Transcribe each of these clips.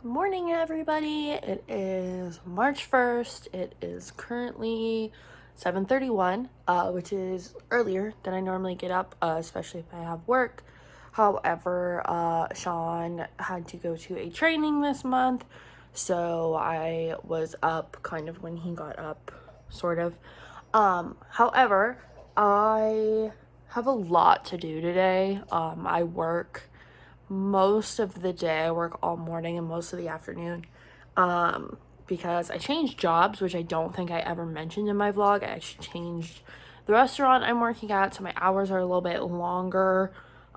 Good morning, everybody. It is March 1st. It is currently 7:31, which is earlier than I normally get up, especially if I have work. However, Sean had to go to a training this month, so I was up kind of when he got up, sort of. However, I have a lot to do today. I work most of the day. I work all morning and most of the afternoon because I changed jobs, which I don't think I ever mentioned in my vlog. I actually changed the restaurant I'm working at, so my hours are a little bit longer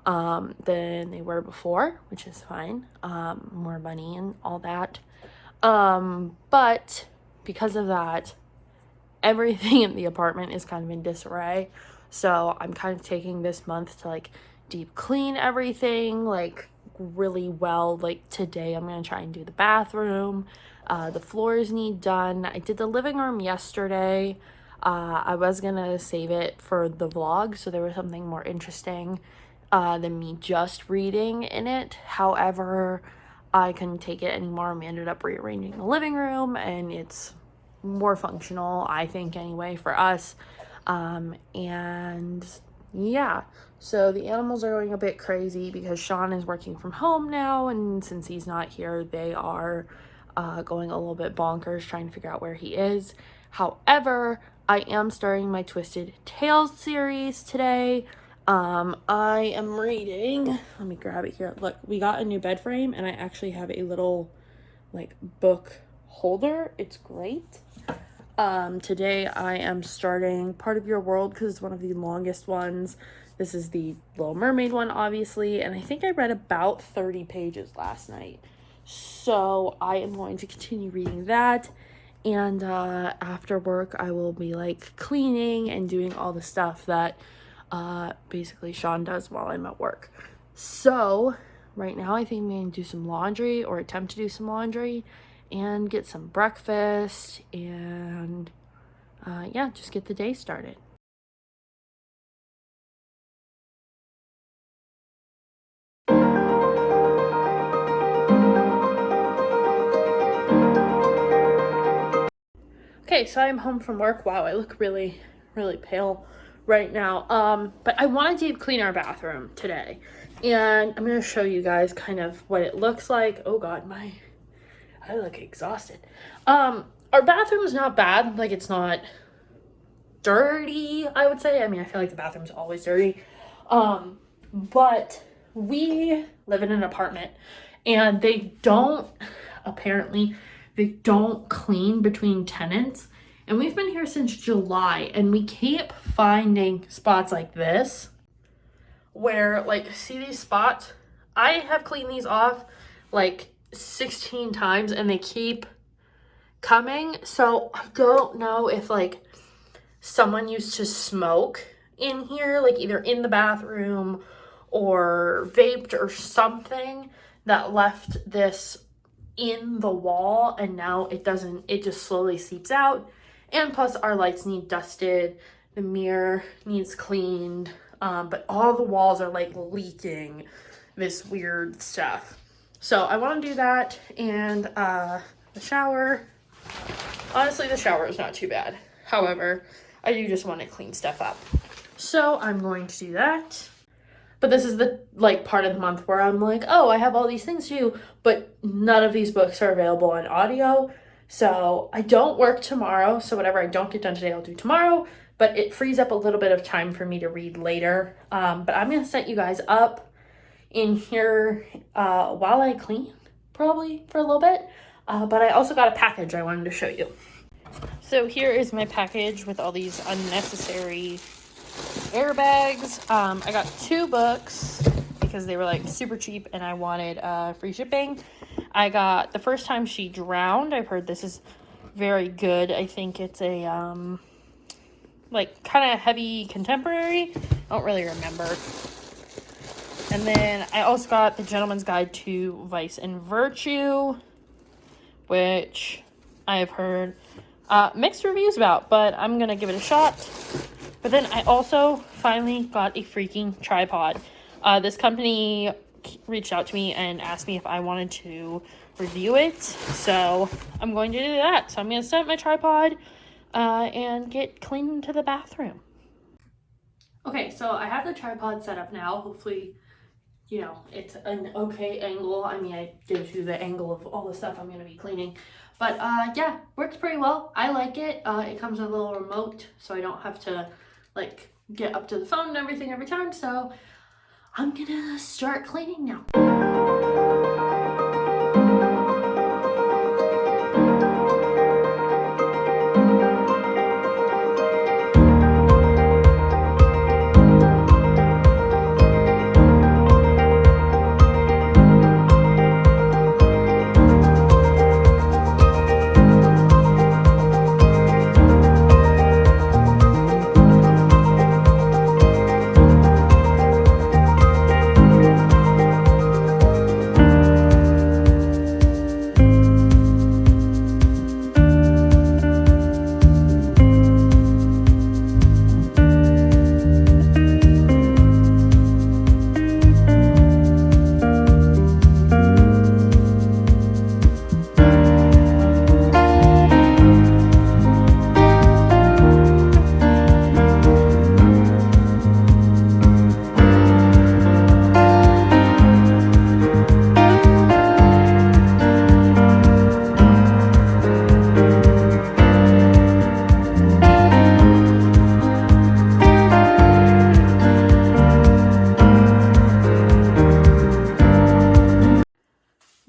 than they were before, which is fine. More money and all that. But because of that, everything in the apartment is kind of in disarray. So I'm kind of taking this month to like deep clean everything like really well. Like today I'm gonna try and do the bathroom. The floors need done. I did the living room yesterday. I was gonna save it for the vlog, so there was something more interesting than me just reading in it. However, I couldn't take it anymore. We ended up rearranging the living room, and it's more functional, I think, anyway, for us. And yeah, so the animals are going a bit crazy because Sean is working from home now, and since he's not here, they are going a little bit bonkers trying to figure out where he is. However, I am starting my Twisted Tales series today. I am reading, let me grab it here. Look, we got a new bed frame, and I actually have a little like book holder. It's great. Today I am starting Part of Your World because it's one of the longest ones. This is the Little Mermaid one, obviously, and I think I read about 30 pages last night. So I am going to continue reading that, and after work I will be like cleaning and doing all the stuff that basically Sean does while I'm at work. So right now I think I'm going to do some laundry, or attempt to do some laundry, and get some breakfast, and yeah, just get the day started. Okay, so I'm home from work. Wow, I look really, really pale right now. But I want to deep clean our bathroom today, and I'm gonna show you guys kind of what it looks like. Oh God, I look exhausted. Our bathroom is not bad. Like, it's not dirty, I would say. I mean, I feel like the bathroom's always dirty. But we live in an apartment, and apparently they don't clean between tenants. And we've been here since July, and we keep finding spots like this where, like, see these spots? I have cleaned these off like 16 times and they keep coming. So I don't know if like someone used to smoke in here, like either in the bathroom or vaped or something that left this in the wall, and now it doesn't, it just slowly seeps out. And plus our lights need dusted, the mirror needs cleaned, but all the walls are like leaking this weird stuff. So I want to do that, and the shower, honestly the shower is not too bad. However, I do just want to clean stuff up. So I'm going to do that. But this is the like part of the month where I'm like, oh, I have all these things to do, but none of these books are available in audio. So I don't work tomorrow. So whatever I don't get done today, I'll do tomorrow. But it frees up a little bit of time for me to read later. But I'm going to set you guys up in here while I clean, probably for a little bit. But I also got a package I wanted to show you. So here is my package with all these unnecessary airbags. I got 2 books because they were like super cheap and I wanted free shipping. I got The First Time She Drowned. I've heard this is very good. I think it's a like kind of heavy contemporary. I don't really remember. And then I also got The Gentleman's Guide to Vice and Virtue, which I have heard mixed reviews about, but I'm gonna give it a shot. But then I also finally got a freaking tripod. This company reached out to me and asked me if I wanted to review it. So I'm going to do that. So I'm going to set up my tripod and get clean into the bathroom. Okay, so I have the tripod set up now. Hopefully, you know, it's an okay angle. I mean, it gives you the angle of all the stuff I'm going to be cleaning. But yeah, works pretty well. I like it. It comes with a little remote, so I don't have to like get up to the phone and everything every time. So I'm gonna start cleaning now.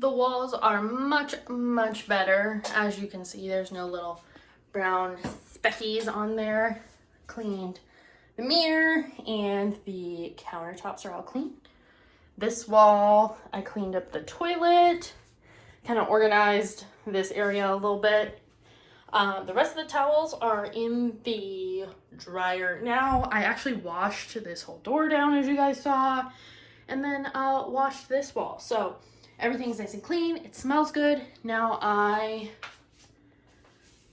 The walls are much better. As you can see, there's no little brown speckies on there. Cleaned the mirror and the countertops are all clean. This wall, I cleaned up the toilet, kind of organized this area a little bit. The rest of the towels are in the dryer now. I actually washed this whole door down, as you guys saw, and then washed this wall. So everything's nice and clean. It smells good. Now I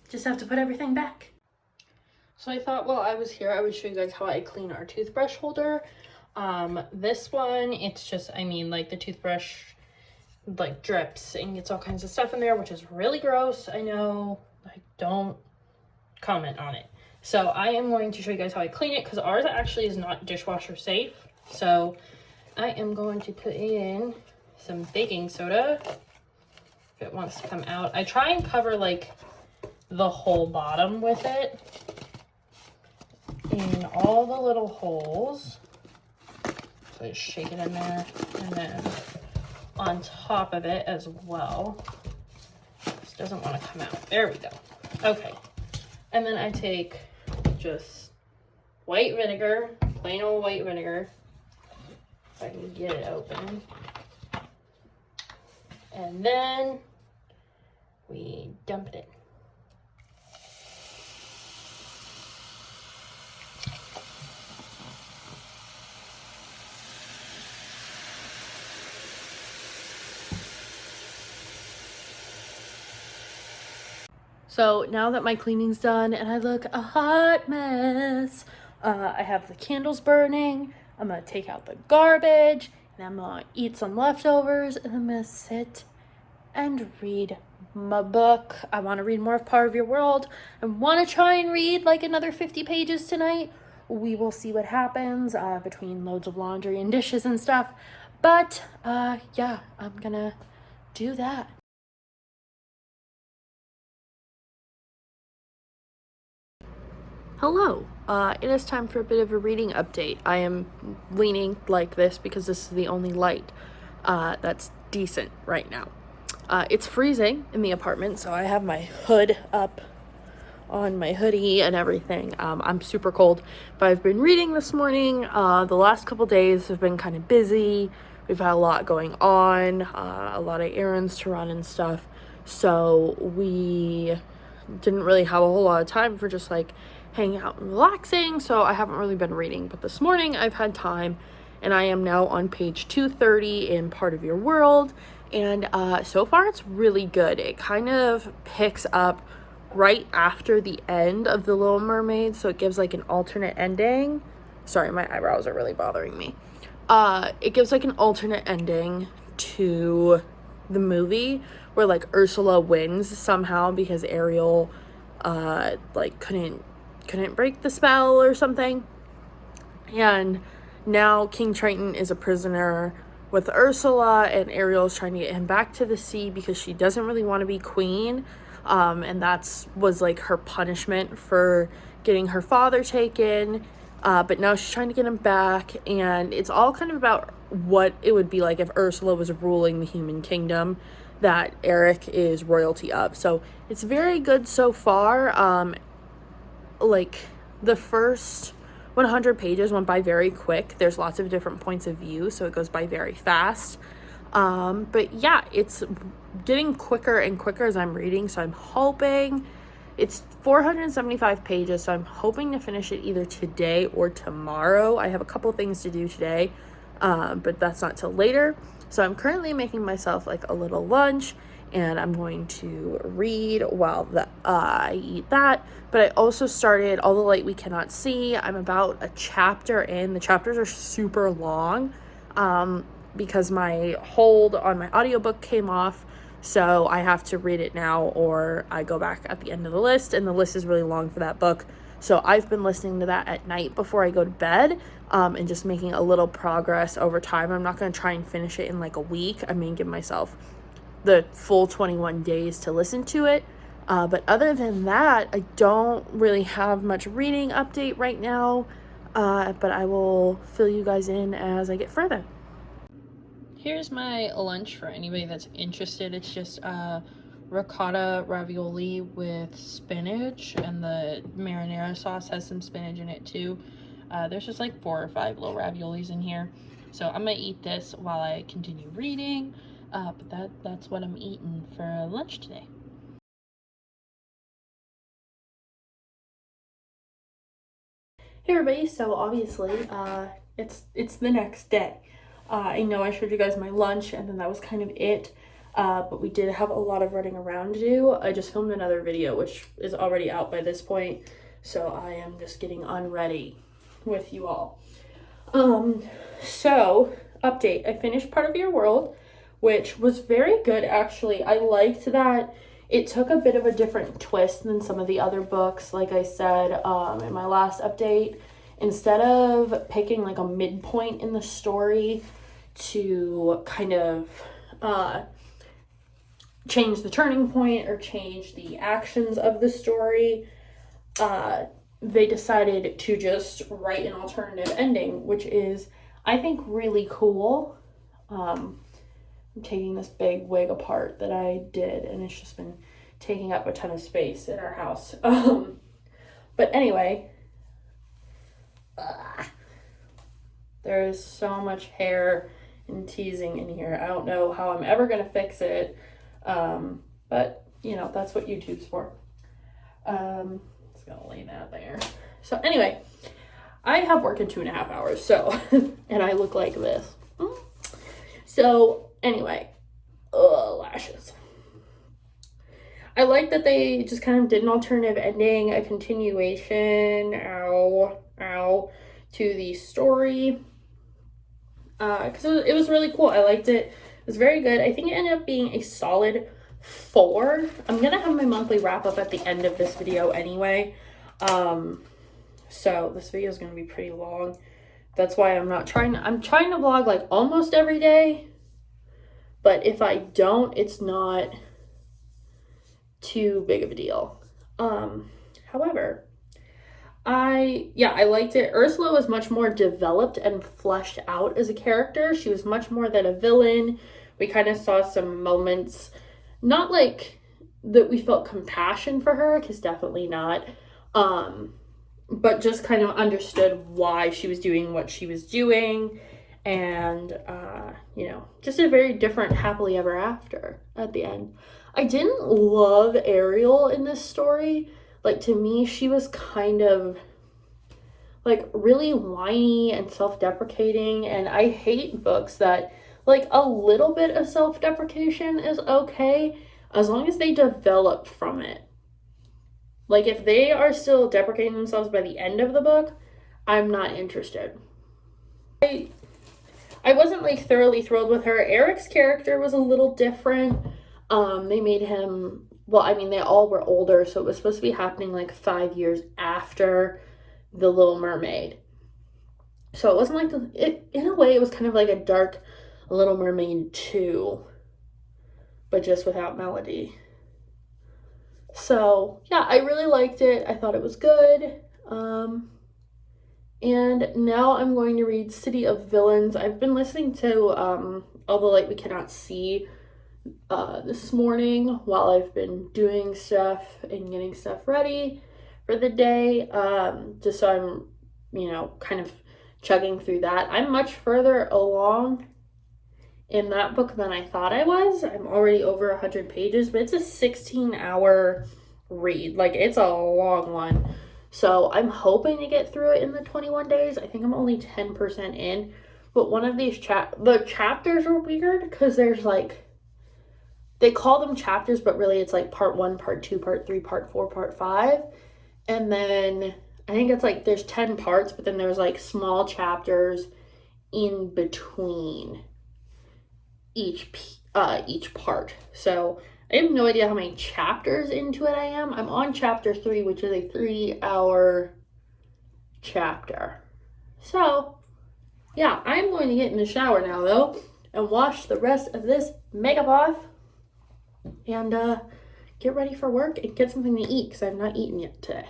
just have to put everything back. So I thought while I was here, I would show you guys how I clean our toothbrush holder. This one, it's just, I mean, like the toothbrush like drips and gets all kinds of stuff in there, which is really gross. I know, I don't comment on it. So I am going to show you guys how I clean it, because ours actually is not dishwasher safe. So I am going to put in some baking soda if it wants to come out. I try and cover like the whole bottom with it in all the little holes. So I just shake it in there, and then on top of it as well. This doesn't want to come out. There we go. Okay. And then I take just white vinegar, plain old white vinegar, if I can get it open. And then we dump it in. So now that my cleaning's done and I look a hot mess, I have the candles burning. I'm gonna take out the garbage, and I'm gonna eat some leftovers, and I'm gonna sit and read my book. I want to read more of Part of Your World. I want to try and read like another 50 pages tonight. We will see what happens between loads of laundry and dishes and stuff. But yeah, I'm gonna do that. Hello, it is time for a bit of a reading update. I am leaning like this because this is the only light that's decent right now. It's freezing in the apartment, so I have my hood up on my hoodie and everything. I'm super cold, but I've been reading this morning. The last couple days have been kind of busy. We've had a lot going on, a lot of errands to run and stuff, so we didn't really have a whole lot of time for just like hanging out and relaxing, so I haven't really been reading. But this morning I've had time, and I am now on page 230 in Part of Your World, and so far it's really good. It kind of picks up right after the end of The Little Mermaid, so it gives like an alternate ending. Sorry, my eyebrows are really bothering me. it gives like an alternate ending to the movie where like Ursula wins somehow because Ariel like couldn't break the spell or something. And now King Triton is a prisoner with Ursula, and Ariel's trying to get him back to the sea because she doesn't really want to be queen. And was like her punishment for getting her father taken. But now she's trying to get him back, and it's all kind of about what it would be like if Ursula was ruling the human kingdom that Eric is royalty of. So it's very good so far. Like the first 100 pages went by very quick. There's lots of different points of view, so it goes by very fast. But yeah, it's getting quicker and quicker as I'm reading, so I'm hoping it's 475 pages, so I'm hoping to finish it either today or tomorrow. I have a couple things to do today, but that's not till later. So I'm currently making myself like a little lunch, and I'm going to read while I eat that. But I also started All the Light We Cannot See. I'm about a chapter in. The chapters are super long because my hold on my audiobook came off. So I have to read it now, or I go back at the end of the list, and the list is really long for that book. So I've been listening to that at night before I go to bed, and just making a little progress over time. I'm not going to try and finish it in like a week. I mean, give myself the full 21 days to listen to it. But other than that, I don't really have much reading update right now, but I will fill you guys in as I get further. Here's my lunch for anybody that's interested. It's just ricotta ravioli with spinach, and the marinara sauce has some spinach in it too. There's just like 4 or 5 little raviolis in here. So I'm gonna eat this while I continue reading, but that's what I'm eating for lunch today. Hey everybody, so obviously it's the next day. I know I showed you guys my lunch, and then that was kind of it. But we did have a lot of running around to do. I just filmed another video, which is already out by this point. So I am just getting unready with you all. So, update. I finished Part of Your World, which was very good, actually. I liked that it took a bit of a different twist than some of the other books. Like I said in my last update, instead of picking like a midpoint in the story to kind of change the turning point or change the actions of the story, they decided to just write an alternative ending, which is, I think, really cool. I'm taking this big wig apart that I did, and it's just been taking up a ton of space in our house. But anyway, there's so much hair and teasing in here. I don't know how I'm ever gonna fix it, but you know, that's what YouTube's for. Just gonna lay that there. So anyway, I have work in 2.5 hours, so and I look like this. So anyway, lashes. I like that they just kind of did an alternative ending, a continuation, to the story. Because it was really cool. I liked it. It was very good. I think it ended up being a solid 4. I'm gonna have my monthly wrap up at the end of this video anyway. So this video is gonna be pretty long. That's why I'm trying to vlog like almost every day. But if I don't, it's not too big of a deal. However, I liked it. Ursula was much more developed and fleshed out as a character. She was much more than a villain. We kind of saw some moments, not like that we felt compassion for her, because definitely not. But just kind of understood why she was doing what she was doing. And, you know, just a very different happily ever after at the end. I didn't love Ariel in this story. Like, to me, she was kind of, like, really whiny and self-deprecating. And I hate books that, like, a little bit of self-deprecation is okay, as long as they develop from it. Like, if they are still deprecating themselves by the end of the book, I'm not interested. I wasn't like thoroughly thrilled with her. Eric's character was a little different. They made him, well, I mean, they all were older, so it was supposed to be happening like 5 years after The Little Mermaid. So it wasn't like, in a way, it was kind of like a dark Little Mermaid 2, but just without Melody. So, yeah, I really liked it. I thought it was good. And now I'm going to read City of Villains. I've been listening to All the Light We Cannot See this morning while I've been doing stuff and getting stuff ready for the day, just so I'm, kind of chugging through that. I'm much further along in that book than I thought I was. I'm already over 100 pages, but it's a 16-hour read. Like, it's a long one. So I'm hoping to get through it in the 21 days. I think I'm only 10% in. But one of these the chapters are weird because there's like, they call them chapters, but really it's like part 1, part 2, part 3, part 4, part 5. And then I think it's like there's 10 parts, but then there's like small chapters in between each part. So I have no idea how many chapters into it I am. I'm on chapter 3, which is a 3-hour chapter. So, yeah, I'm going to get in the shower now, though, and wash the rest of this makeup off and get ready for work and get something to eat because I've not eaten yet today.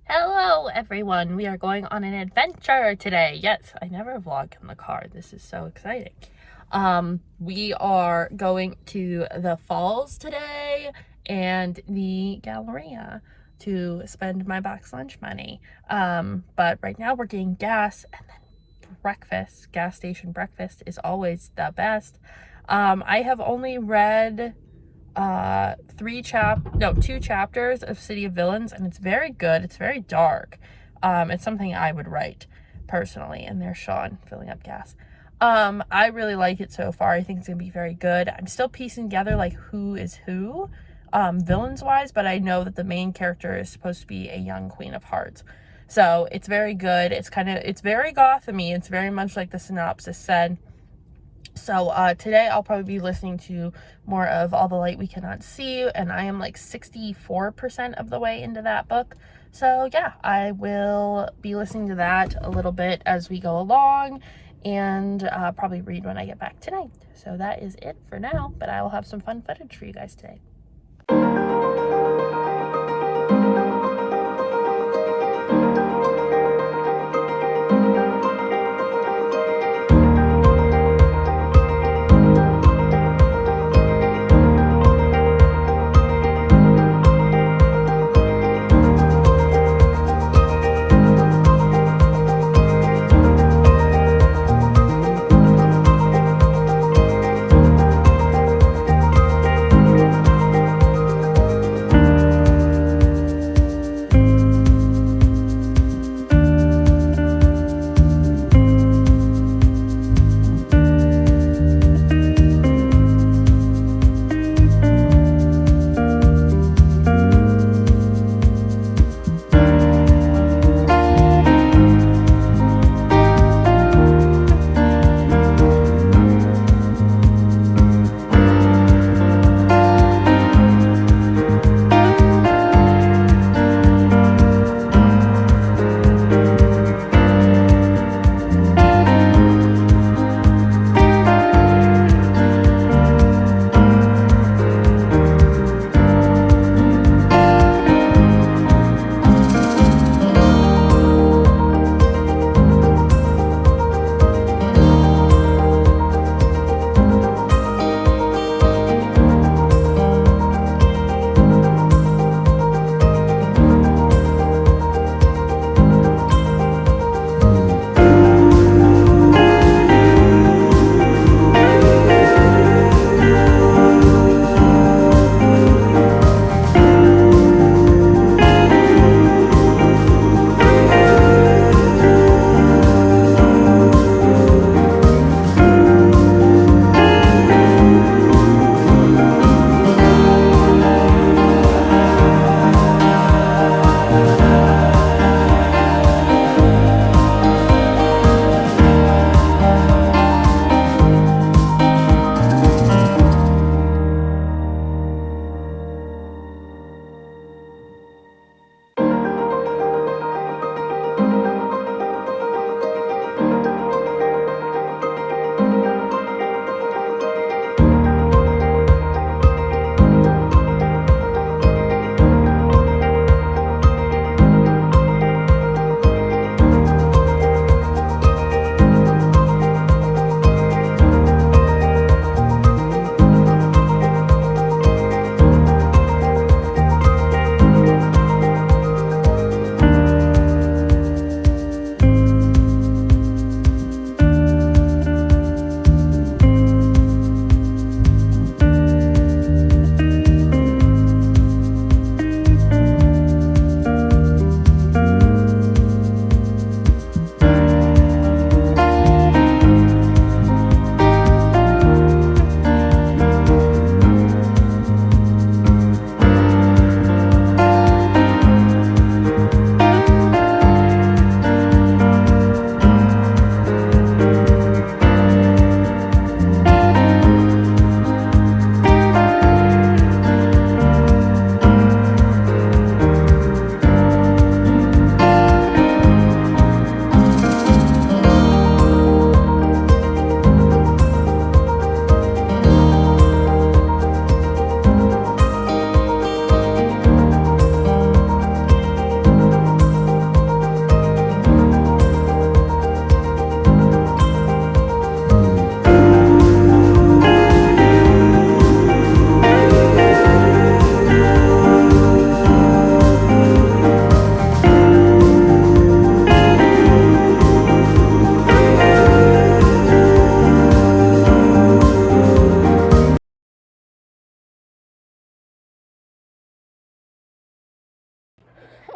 Hello everyone, we are going on an adventure today. Yes, I never vlog in the car. This is so exciting. We are going to the falls today and the Galleria to spend my box lunch money. But right now we're getting gas, and then breakfast, gas station breakfast is always the best. I have only read 2 chapters of City of Villains, and it's very good. It's very dark. It's something I would write personally. And there's Sean filling up gas. I really like it so far. I think it's gonna be very good. I'm still piecing together like who is who, villains wise, but I know that the main character is supposed to be a young Queen of Hearts. So it's very good. It's very Gotham-y. It's very much like the synopsis said. So today I'll probably be listening to more of All the Light We Cannot See, and I am like 64% of the way into that book. So yeah, I will be listening to that a little bit as we go along, and probably read when I get back tonight. So that is it for now, but I will have some fun footage for you guys today.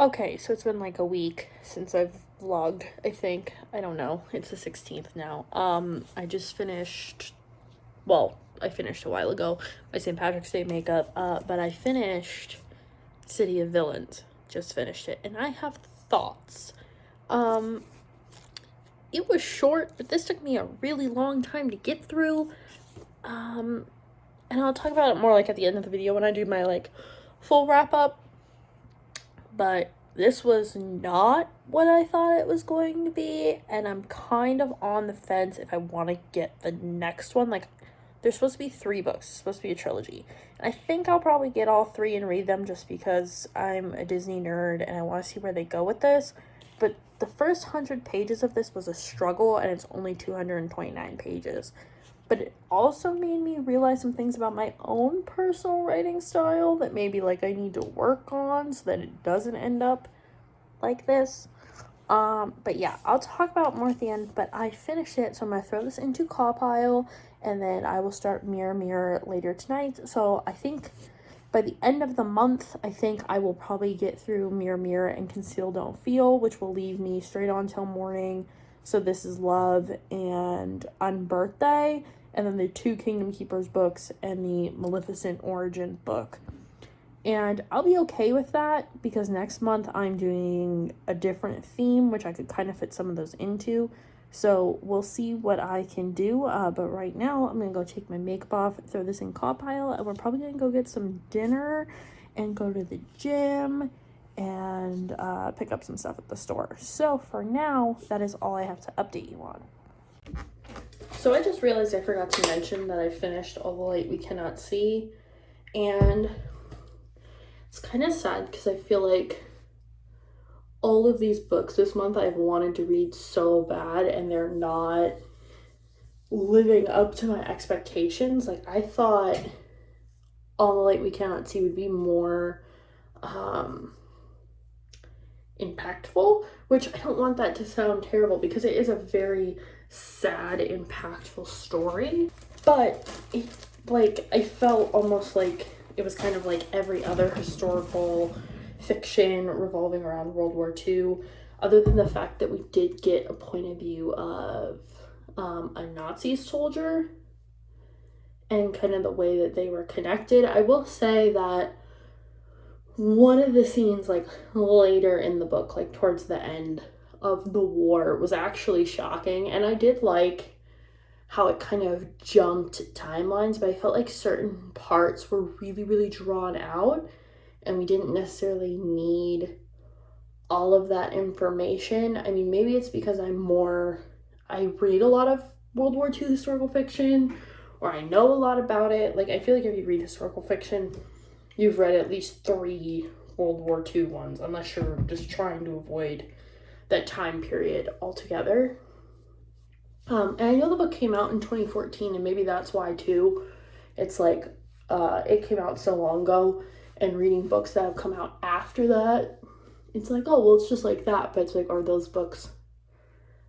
Okay, so it's been like a week since I've vlogged, I think. I don't know. It's the 16th now. I just finished, well, I finished a while ago my St. Patrick's Day makeup, but I finished City of Villains. Just finished it, and I have thoughts. It was short, but this took me a really long time to get through. And I'll talk about it more like at the end of the video when I do my like full wrap up. But this was not what I thought it was going to be, and I'm kind of on the fence if I want to get the next one. Like, there's supposed to be 3 books. It's supposed to be a trilogy. And I think I'll probably get all 3 and read them just because I'm a Disney nerd and I want to see where they go with this. But the first 100 pages of this was a struggle, and it's only 229 pages. But it also made me realize some things about my own personal writing style that maybe like I need to work on so that it doesn't end up like this. But yeah, I'll talk about more at the end, but I finished it, so I'm gonna throw this into Call Pile, and then I will start Mirror Mirror later tonight. So I think by the end of the month, I think I will probably get through Mirror Mirror and Conceal Don't Feel, which will leave me straight on till morning. So This Is Love and Unbirthday, and then the 2 Kingdom Keepers books and the Maleficent Origin book. And I'll be okay with that because next month I'm doing a different theme, which I could kind of fit some of those into. So we'll see what I can do. But right now I'm going to go take my makeup off, throw this in Call Pile, and we're probably going to go get some dinner and go to the gym and pick up some stuff at the store. So for now, that is all I have to update you on. So I just realized I forgot to mention that I finished All the Light We Cannot See, and it's kind of sad because I feel like all of these books this month I've wanted to read so bad, and they're not living up to my expectations. Like, I thought All the Light We Cannot See would be more impactful, which I don't want that to sound terrible because it is a very sad, impactful story. But it, like, I felt almost like it was kind of like every other historical fiction revolving around World War II, other than the fact that we did get a point of view of a Nazi soldier and kind of the way that they were connected. I will say that one of the scenes, like later in the book, like towards the end of the war, was actually shocking, and I did like how it kind of jumped timelines, but I felt like certain parts were really, really drawn out, and we didn't necessarily need all of that information. I mean, maybe it's because I read a lot of World War II historical fiction, or I know a lot about it. Like, I feel like if you read historical fiction, you've read at least 3 World War II ones, unless you're just trying to avoid that time period altogether. And I know the book came out in 2014, and maybe that's why too. It's like, it came out so long ago, and reading books that have come out after that, it's like, oh, well, it's just like that. But it's like, are those books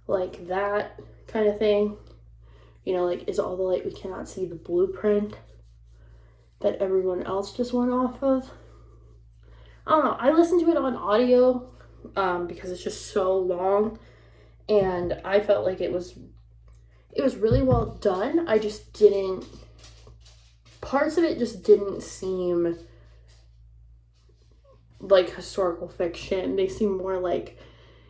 like that kind of thing? You know, like, is All the Light We Cannot See the blueprint that everyone else just went off of? I don't know. I listened to it on audio because it's just so long, and I felt like it was really well done. I just didn't, parts of it just didn't seem like historical fiction. They seemed more like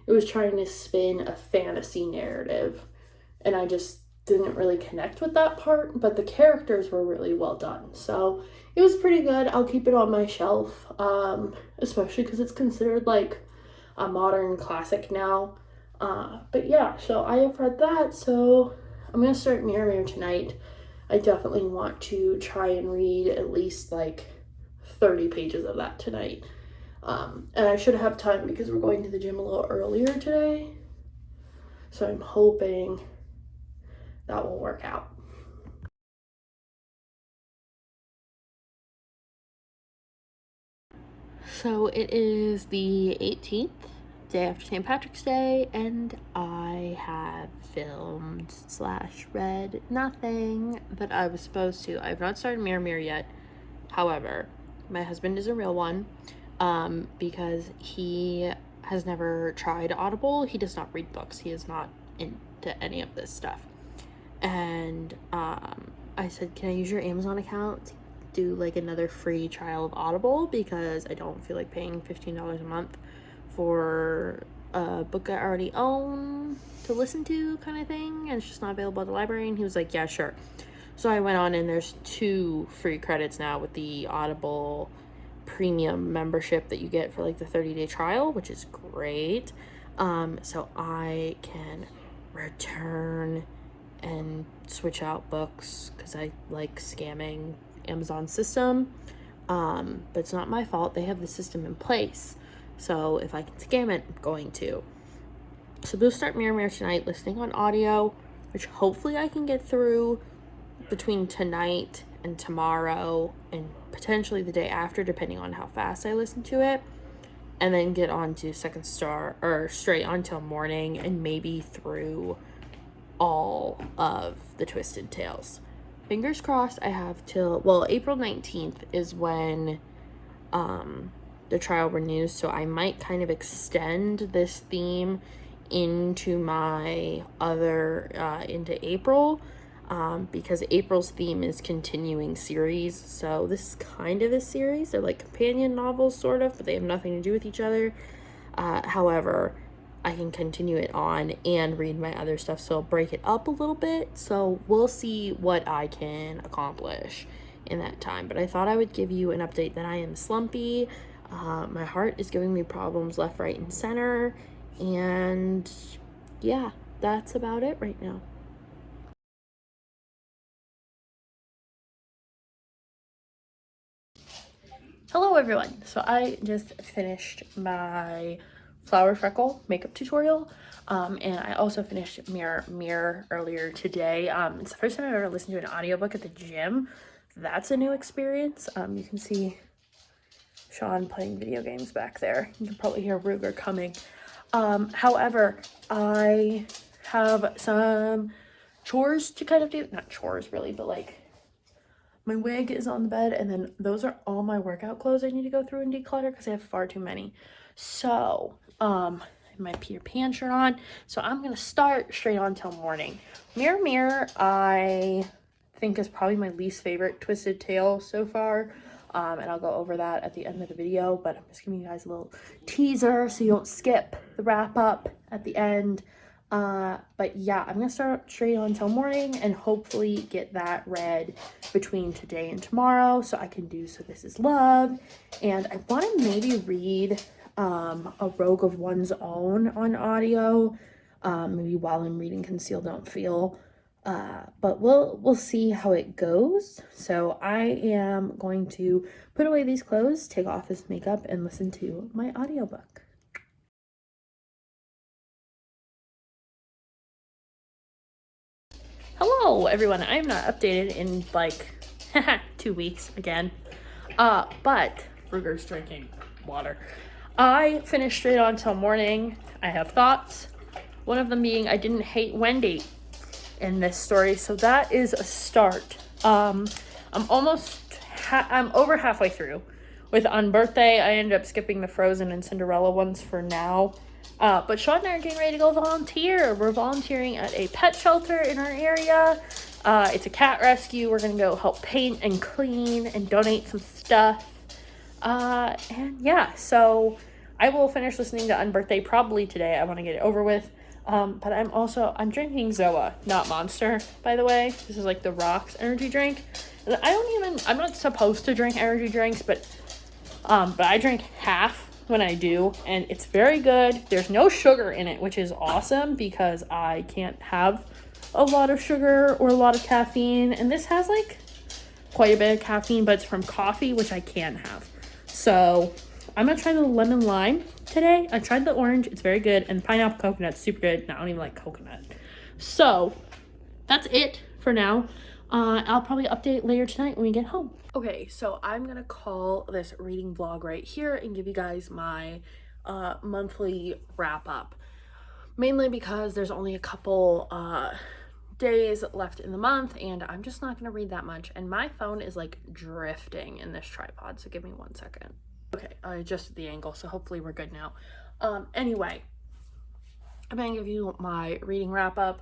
it was trying to spin a fantasy narrative, and I just didn't really connect with that part, but the characters were really well done. So it was pretty good. I'll keep it on my shelf, especially because it's considered like a modern classic now. But yeah, so I have read that, so I'm going to start Mirror Mirror tonight. I definitely want to try and read at least like 30 pages of that tonight. And I should have time because we're going to the gym a little earlier today. So I'm hoping that will work out. So it is the 18th, day after St. Patrick's Day, and I have filmed / read nothing that I was supposed to. I've not started Mirror Mirror yet. However, my husband is a real one. because he has never tried Audible. He does not read books. He is not into any of this stuff. And I said, can I use your Amazon account to do like another free trial of Audible, because I don't feel like paying $15 a month for a book I already own to listen to, kind of thing, and it's just not available at the library. And he was like, yeah, sure. So I went on, and there's 2 free credits now with the Audible premium membership that you get for like the 30-day trial, which is great. So I can return and switch out books because I like scamming Amazon system. But it's not my fault. They have the system in place. So if I can scam it, I'm going to. So we'll start Mirror Mirror tonight, listening on audio, which hopefully I can get through between tonight and tomorrow, and potentially the day after, depending on how fast I listen to it. And then get on to Second Star, or straight on till morning, and maybe through all of the Twisted Tales. Fingers crossed. I have till, well, April 19th is when the trial renews, so I might kind of extend this theme into my other into April, because April's theme is continuing series. So this is kind of a series. They're like companion novels, sort of, but they have nothing to do with each other. However, I can continue it on and read my other stuff, so I'll break it up a little bit. So we'll see what I can accomplish in that time. But I thought I would give you an update that I am slumpy. My heart is giving me problems left, right, and center. And yeah, that's about it right now. Hello everyone. So I just finished my flower freckle makeup tutorial, and I also finished Mirror earlier today. It's the first time I've ever listened to an audiobook at the gym. That's a new experience. You can see Sean playing video games back there. You can probably hear Ruger coming. However, I have some chores to kind of do. Not chores really, but like my wig is on the bed, and then those are all my workout clothes I need to go through and declutter because I have far too many. So, my Peter Pan shirt on. So I'm gonna start straight on till morning. Mirror Mirror, I think is probably my least favorite Twisted Tale so far. And I'll go over that at the end of the video, but I'm just giving you guys a little teaser so you don't skip the wrap up at the end. But yeah, I'm gonna start straight on till morning and hopefully get that read between today and tomorrow so I can do So This Is Love. And I want to maybe read A Rogue of One's Own on audio, maybe while I'm reading Conceal Don't Feel. But we'll see how it goes. So I am going to put away these clothes, take off this makeup, and listen to my audiobook. Hello everyone. I'm not updated in like 2 weeks again. But Ruger's drinking water. I finished straight on till morning. I have thoughts. One of them being I didn't hate Wendy in this story, so that is a start. I'm over halfway through. With Unbirthday, I ended up skipping the Frozen and Cinderella ones for now. But Sean and I are getting ready to go volunteer. We're volunteering at a pet shelter in our area. It's a cat rescue. We're gonna go help paint and clean and donate some stuff. And yeah, so I will finish listening to Unbirthday probably today. I want to get it over with. But I'm drinking Zoa, not Monster, by the way. This is like the Rocks energy drink. I'm not supposed to drink energy drinks, but I drink half when I do, and it's very good. There's no sugar in it, which is awesome because I can't have a lot of sugar or a lot of caffeine, and this has like quite a bit of caffeine, but it's from coffee, which I can have. So I'm gonna try the lemon lime today. I tried the orange, it's very good, and the pineapple coconut's super good. No, I don't even like coconut. So that's it for now. I'll probably update later tonight when we get home. Okay, so I'm gonna call this reading vlog right here and give you guys my monthly wrap up. Mainly because there's only a couple days left in the month and I'm just not gonna read that much. And my phone is like drifting in this tripod, so give me 1 second. Okay, I adjusted the angle, so hopefully we're good now. Anyway, I'm gonna give you my reading wrap up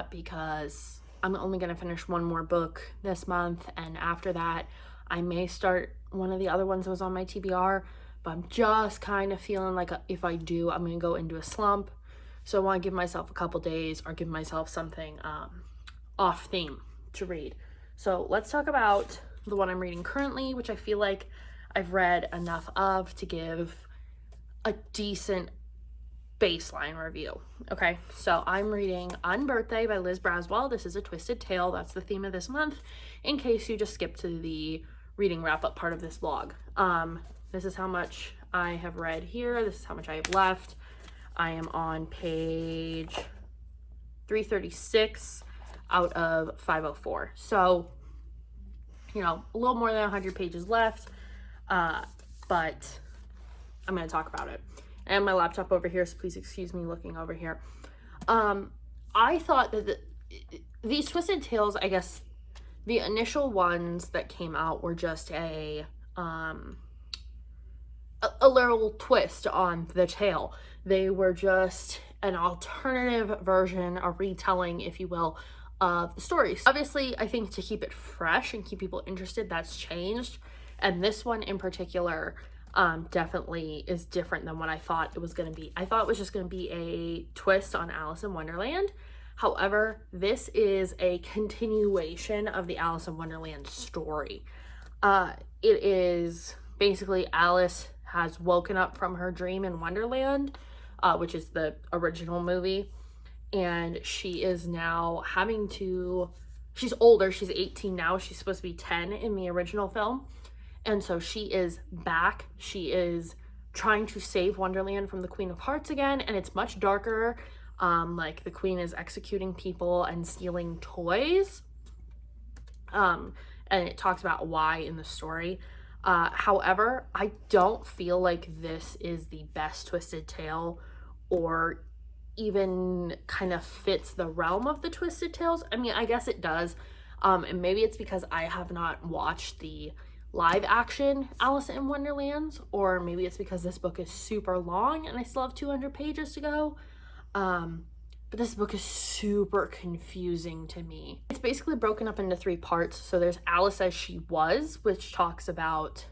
because I'm only gonna finish one more book this month, and after that, I may start one of the other ones that was on my TBR, but I'm just kind of feeling like if I do, I'm gonna go into a slump. So I want to give myself a couple days or give myself something off theme to read. So let's talk about the one I'm reading currently, which I feel like I've read enough of to give a decent baseline review. Okay, so I'm reading Unbirthday by Liz Braswell. This is a twisted tale. That's the theme of this month, in case you just skipped to the reading wrap-up part of this vlog. This is how much I have read here. This is how much I have left. I am on page 336 out of 504. So, you know, a little more than 100 pages left, but I'm going to talk about it. And my laptop over here, so please excuse me looking over here. I thought that these twisted tales, I guess, the initial ones that came out were just a little twist on the tale. They were just an alternative version, a retelling, if you will, of the stories. Obviously, I think to keep it fresh and keep people interested, that's changed. And this one in particular definitely is different than what I thought it was going to be. I thought it was just going to be a twist on Alice in Wonderland. However, this is a continuation of the Alice in Wonderland story. It is basically Alice has woken up from her dream in Wonderland, which is the original movie, and she is now having to, she's older, she's 18 now, she's supposed to be 10 in the original film, and so she is back, she is trying to save Wonderland from the Queen of Hearts again, and it's much darker, like the Queen is executing people and stealing toys, and it talks about why in the story. However, I don't feel like this is the best twisted tale or even kind of fits the realm of the twisted tales. I mean, I guess it does. And maybe it's because I have not watched the live action Alice in Wonderlands, or maybe it's because this book is super long and I still have 200 pages to go. But this book is super confusing to me. It's basically broken up into 3 parts. So there's Alice as She Was, which talks about,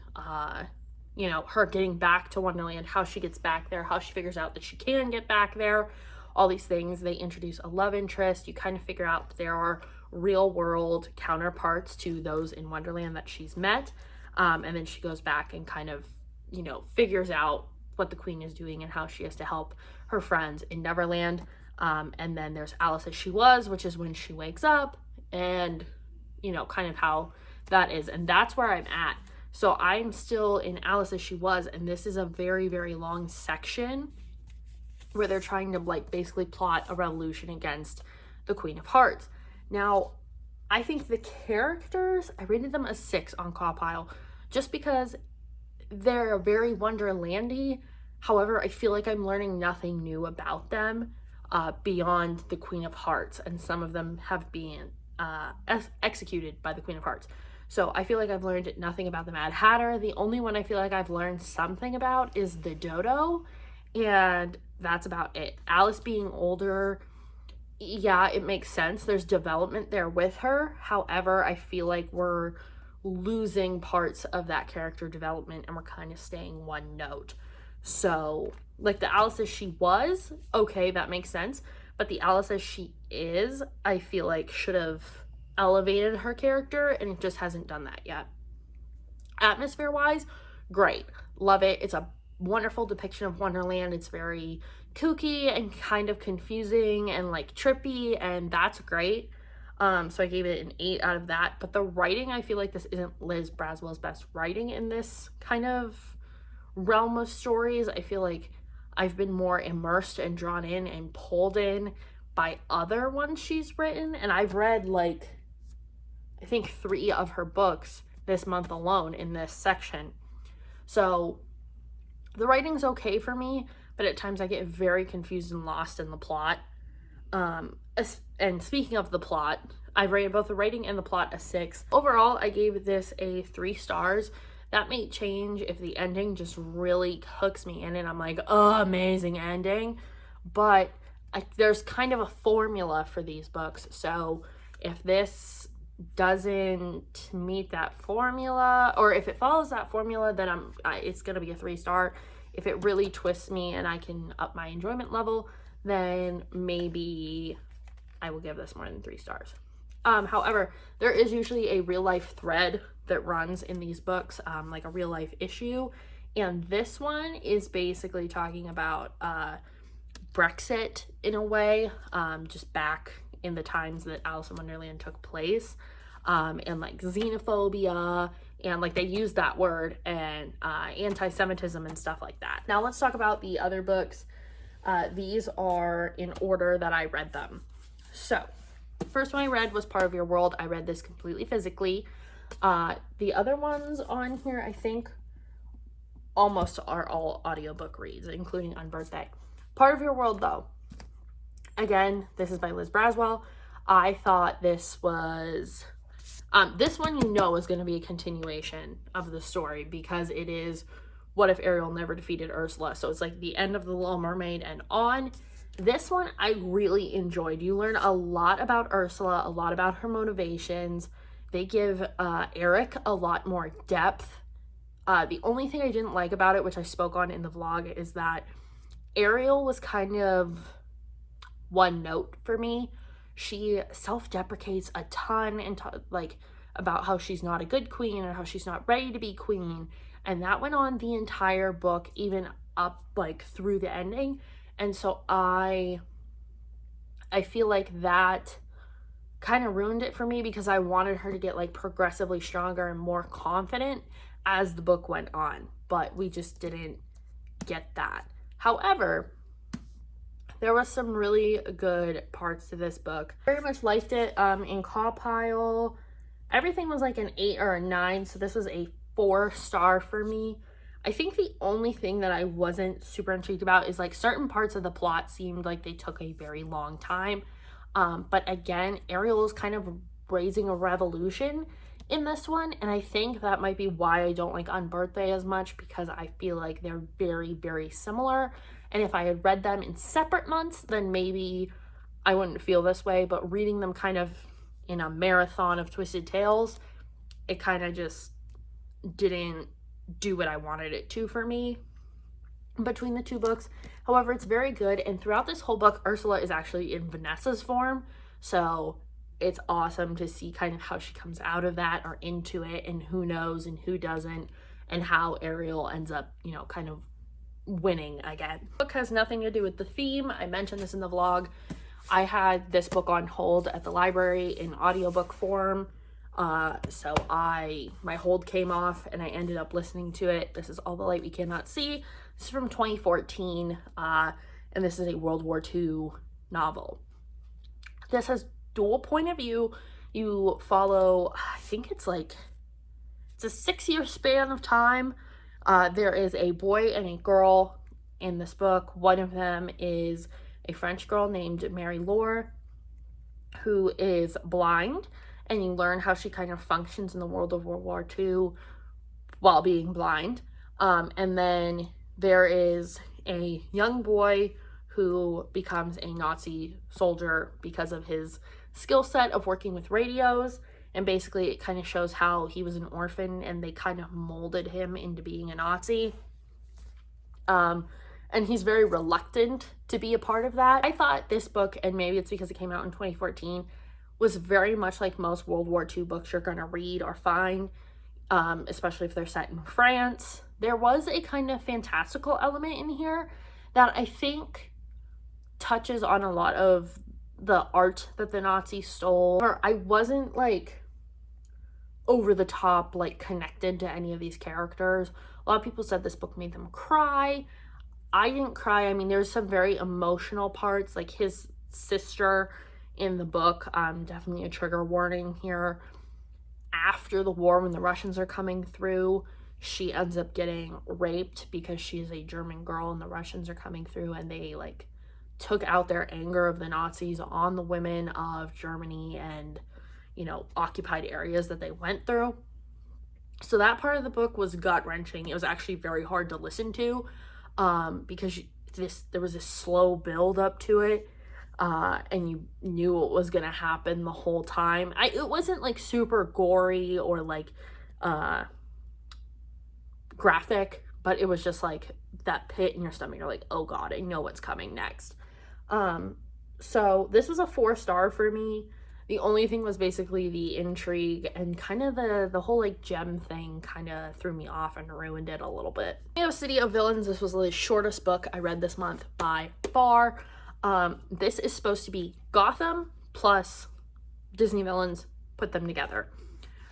you know, her getting back to Wonderland, how she gets back there, how she figures out that she can get back there, all these things. They introduce a love interest. You kind of figure out that there are real world counterparts to those in Wonderland that she's met. And then she goes back and kind of, you know, figures out what the Queen is doing and how she has to help her friends in Neverland. And then there's Alice as She Was, which is when she wakes up, and, you know, kind of how that is. And that's where I'm at. So I'm still in Alice as She Was, and this is a very, very long section where they're trying to, like, basically plot a revolution against the Queen of Hearts. Now, I think the characters, I rated them a 6 on Cawpile, just because they're very Wonderlandy. However, I feel like I'm learning nothing new about them beyond the Queen of Hearts, and some of them have been executed by the Queen of Hearts. So I feel like I've learned nothing about the Mad Hatter. The only one I feel like I've learned something about is the Dodo, and that's about it. Alice being older, yeah, it makes sense. There's development there with her. However, I feel like we're losing parts of that character development and we're kind of staying one note. So, like, the Alice as She Was, okay, that makes sense. But the Alice as She Is, I feel like should have elevated her character, and it just hasn't done that yet. Atmosphere-wise, great. Love it. It's a wonderful depiction of Wonderland. It's very kooky and kind of confusing and, like, trippy, and that's great. So I gave it an 8 out of that. But the writing, I feel like this isn't Liz Braswell's best writing in this kind of realm of stories. I feel like I've been more immersed and drawn in and pulled in by other ones she's written, and I've read, like, I think 3 of her books this month alone in this section. So the writing's okay for me, but at times I get very confused and lost in the plot. And speaking of the plot, I've rated both the writing and the plot a 6. Overall, I gave this a 3 stars. That may change if the ending just really hooks me in and I'm like, oh, amazing ending. But there's kind of a formula for these books. So if this doesn't meet that formula, or if it follows that formula, then it's going to be a 3-star. If it really twists me and I can up my enjoyment level, then maybe I will give this more than 3 stars. However, there is usually a real life thread that runs in these books, like a real life issue. And this one is basically talking about Brexit in a way, just back in the times that Alice in Wonderland took place, and like xenophobia, and like they use that word, and anti-Semitism and stuff like that. Now let's talk about the other books. These are in order that I read them. So first one I read was Part of Your World. I read this completely physically. The other ones on here, I think almost are all audiobook reads, including Unbirthday. Part of Your World, though, again, this is by Liz Braswell. I thought this was, this one is going to be a continuation of the story, because it is what if Ariel never defeated Ursula. So it's like the end of The Little Mermaid and on. This one I really enjoyed. You learn a lot about Ursula, a lot about her motivations. They give Eric a lot more depth. The only thing I didn't like about it, which I spoke on in the vlog, is that Ariel was kind of one note for me. She self-deprecates a ton and like about how she's not a good queen or how she's not ready to be queen, and that went on the entire book, even up like through the ending. And so I feel like that kind of ruined it for me, because I wanted her to get like progressively stronger and more confident as the book went on, but we just didn't get that. However, there was some really good parts to this book. Very much liked it. In Caw Pile, everything was like an 8 or a 9, so this was a 4-star for me. I think the only thing that I wasn't super intrigued about is like certain parts of the plot seemed like they took a very long time. But again, Ariel is kind of raising a revolution in this one, and I think that might be why I don't like Unbirthday as much, because I feel like they're very, very similar. And if I had read them in separate months, then maybe I wouldn't feel this way. But reading them kind of in a marathon of twisted tales, it kind of just didn't do what I wanted it to for me between the two books. However, it's very good, and throughout this whole book, Ursula is actually in Vanessa's form, so it's awesome to see kind of how she comes out of that or into it, and who knows and who doesn't, and how Ariel ends up, kind of winning again. The book has nothing to do with the theme. I mentioned this in the vlog. I had this book on hold at the library in audiobook form. So my hold came off and I ended up listening to it. This is All the Light We Cannot See. This is from 2014, and this is a World War II novel. This has dual point of view. You follow, I think it's a 6-year span of time. There is a boy and a girl in this book. One of them is a French girl named Mary Laure, who is blind, and you learn how she kind of functions in the world of World War II while being blind. And then there is a young boy who becomes a Nazi soldier because of his skill set of working with radios. And basically it kind of shows how he was an orphan and they kind of molded him into being a Nazi. And he's very reluctant to be a part of that. I thought this book, and maybe it's because it came out in 2014, was very much like most World War II books you're going to read or find, especially if they're set in France. There was a kind of fantastical element in here that I think touches on a lot of the art that the Nazis stole. Or I wasn't over the top connected to any of these characters. A lot of people said this book made them cry. I didn't cry. I mean, there's some very emotional parts, like his sister in the book, definitely a trigger warning here. After the war, when the Russians are coming through, she ends up getting raped because she's a German girl and the Russians are coming through, and they took out their anger of the Nazis on the women of Germany and occupied areas that they went through. So that part of the book was gut-wrenching. It was actually very hard to listen to, because there was this slow build up to it, and you knew what was gonna happen the whole time. It wasn't like super gory or like graphic, but it was just like that pit in your stomach. You're like, oh god, I know what's coming next. So this was a 4-star for me. The only thing was basically the intrigue, and kind of the whole like gem thing kind of threw me off and ruined it a little bit. City of Villains, this was the shortest book I read this month by far. This is supposed to be Gotham plus Disney villains, put them together.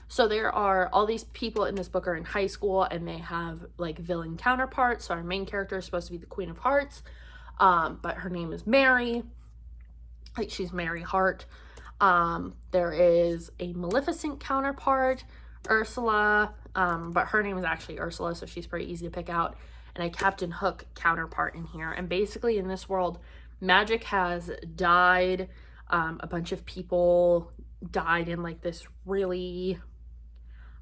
So there are all these people in this book are in high school, and they have like villain counterparts. So our main character is supposed to be the Queen of Hearts, but her name is Mary. Like, she's Mary Hart. There is a Maleficent counterpart, Ursula, but her name is actually Ursula, so she's pretty easy to pick out. And a Captain Hook counterpart in here. And basically in this world, magic has died. A bunch of people died in like this really,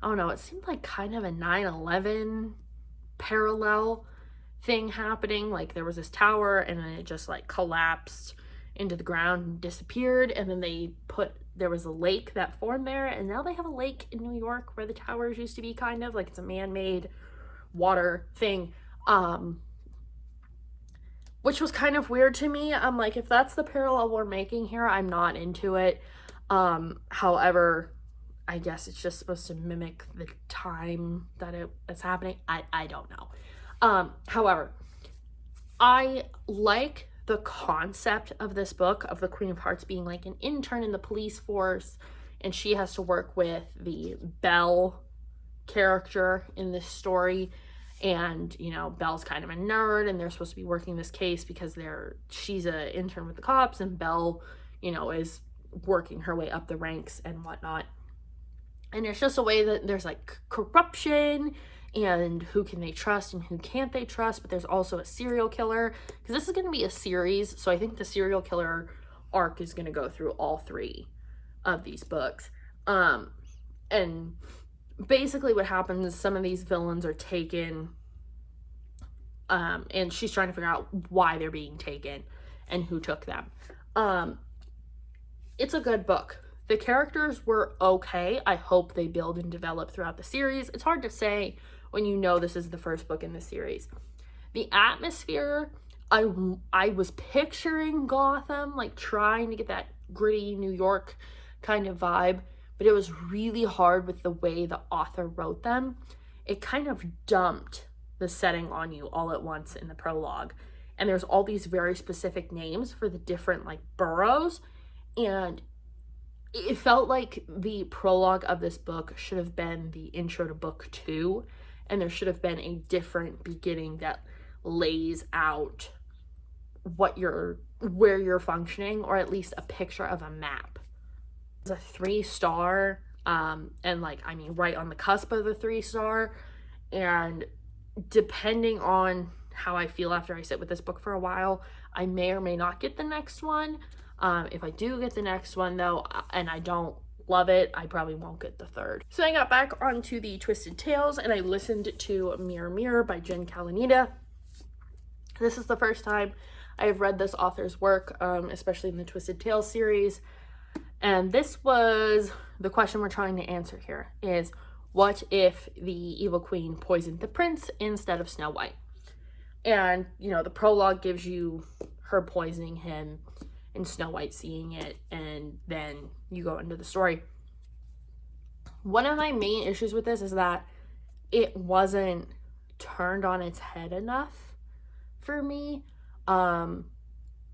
I don't know, it seemed like kind of a 9/11 parallel thing happening. Like, there was this tower and then it just like collapsed into the ground and disappeared, and then there was a lake that formed there, and now they have a lake in New York where the towers used to be, kind of like it's a man-made water thing, which was kind of weird to me. I'm like, if that's the parallel we're making here, I'm not into it. However, I guess it's just supposed to mimic the time that it's happening. I don't know. However, I like the concept of this book, of the Queen of Hearts being like an intern in the police force, and she has to work with the Belle character in this story. And, you know, Belle's kind of a nerd, and they're supposed to be working this case because she's an intern with the cops, and Belle, you know, is working her way up the ranks and whatnot. And it's just a way that there's like corruption, and who can they trust and who can't they trust, but there's also a serial killer, because this is going to be a series, so I think the serial killer arc is going to go through all 3 of these books. And basically what happens is some of these villains are taken, and she's trying to figure out why they're being taken and who took them. It's a good book. The characters were okay. I hope they build and develop throughout the series. It's hard to say when you know this is the first book in the series. The atmosphere, I was picturing Gotham, like trying to get that gritty New York kind of vibe, but it was really hard with the way the author wrote them. It kind of dumped the setting on you all at once in the prologue. And there's all these very specific names for the different like boroughs, and it felt like the prologue of this book should have been the intro to book 2, and there should have been a different beginning that lays out where you're functioning, or at least a picture of a map. It's a 3-star, and like, I mean, right on the cusp of the 3-star, and depending on how I feel after I sit with this book for a while, I may or may not get the next one. If I do get the next one though, and I don't love it, I probably won't get the 3rd. So I got back onto the Twisted Tales, and I listened to Mirror Mirror by Jen Kalanita. This is the first time I have read this author's work, especially in the Twisted Tales series. And this was the question we're trying to answer here, is what if the evil queen poisoned the prince instead of Snow White? And, you know, the prologue gives you her poisoning him and Snow White seeing it, and then you go into the story. One of my main issues with this is that it wasn't turned on its head enough for me.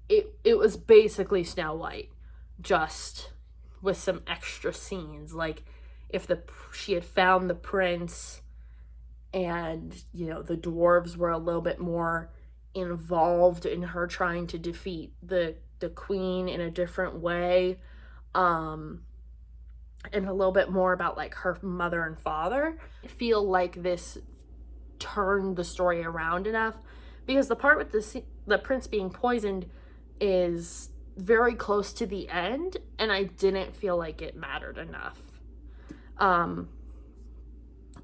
It was basically Snow White, just with some extra scenes. Like, if she had found the prince, and, you know, the dwarves were a little bit more involved in her trying to defeat the queen in a different way, and a little bit more about like her mother and father, I feel like this turned the story around enough, because the part with the prince being poisoned is very close to the end, and I didn't feel like it mattered enough.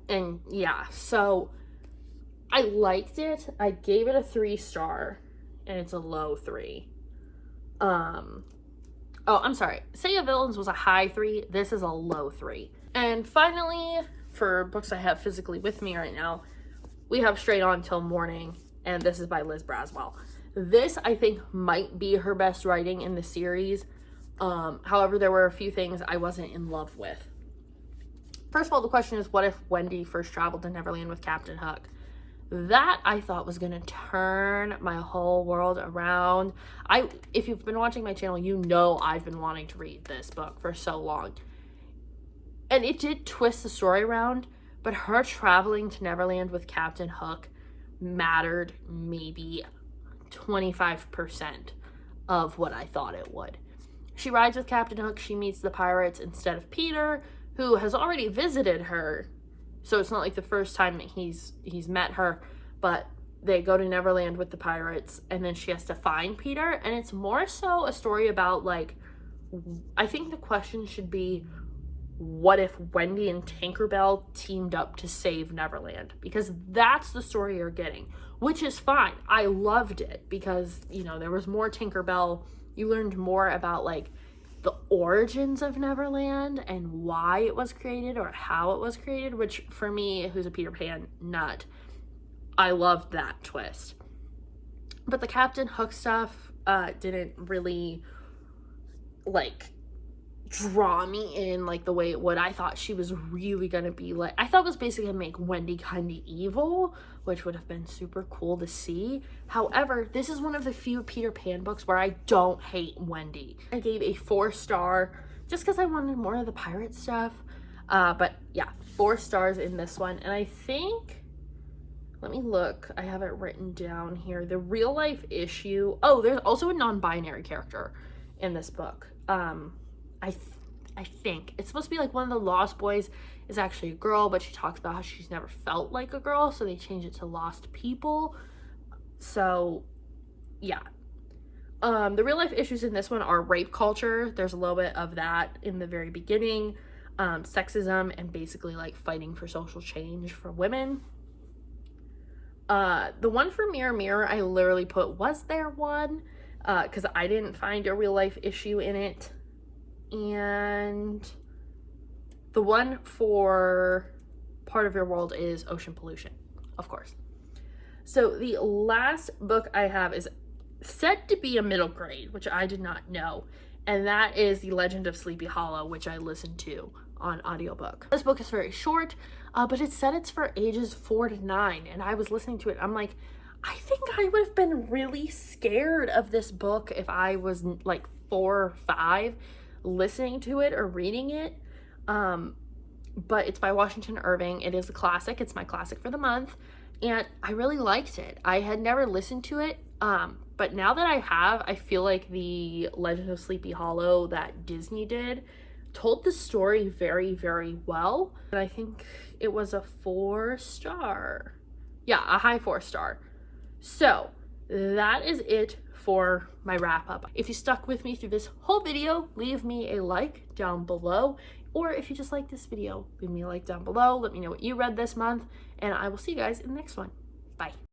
And yeah, so I liked it. I gave it a 3-star, and it's a low 3. Oh, I'm sorry. City of Villains was a high 3. This is a low 3. And finally, for books I have physically with me right now, we have Straight On Till Morning, and this is by Liz Braswell. This, I think, might be her best writing in the series. However, there were a few things I wasn't in love with. First of all, the question is, what if Wendy first traveled to Neverland with Captain Hook? That I thought was going to turn my whole world around. If you've been watching my channel, you know I've been wanting to read this book for so long. And it did twist the story around, but her traveling to Neverland with Captain Hook mattered maybe 25% of what I thought it would. She rides with Captain Hook. She meets the pirates instead of Peter, who has already visited her. So it's not like the first time that he's met her, but they go to Neverland with the pirates, and then she has to find Peter. And it's more so a story about, like, I think the question should be, what if Wendy and Tinkerbell teamed up to save Neverland? Because that's the story you're getting, which is fine. I loved it because, you know, there was more Tinkerbell. You learned more about, like, the origins of Neverland and why it was created or how it was created, which for me, who's a Peter Pan nut, I loved that twist. But the Captain Hook stuff didn't really, like, draw me in like the way it would. I thought she was really gonna be like, I thought it was basically gonna make Wendy kind of evil, which would have been super cool to see. However, this is one of the few Peter Pan books where I don't hate Wendy. I gave a 4-star just because I wanted more of the pirate stuff. But yeah, 4 stars in this one. And I think, let me look, I have it written down here, the real life issue. Oh, there's also a non-binary character in this book. I think it's supposed to be like one of the Lost Boys is actually a girl, but she talks about how she's never felt like a girl, so they changed it to Lost People. So yeah, the real life issues in this one are rape culture. There's a little bit of that in the very beginning, sexism, and basically like fighting for social change for women. The one for Mirror Mirror, I literally put, was there one? Because I didn't find a real life issue in it. And the one for Part of Your World is Ocean Pollution, of course. So the last book I have is said to be a middle grade, which I did not know. And that is The Legend of Sleepy Hollow, which I listened to on audiobook. This book is very short, but it said it's for ages 4 to 9. And I was listening to it. I'm like, I think I would have been really scared of this book if I was like 4 or 5 listening to it or reading it. But it's by Washington Irving. It is a classic. It's my classic for the month. And I really liked it. I had never listened to it. But now that I have, I feel like the Legend of Sleepy Hollow that Disney did told the story very, very well. And I think it was a 4-star. Yeah, a high 4-star. So that is it for my wrap up. If you stuck with me through this whole video, leave me a like down below. Or if you just like this video, leave me a like down below. Let me know what you read this month, and I will see you guys in the next one. Bye.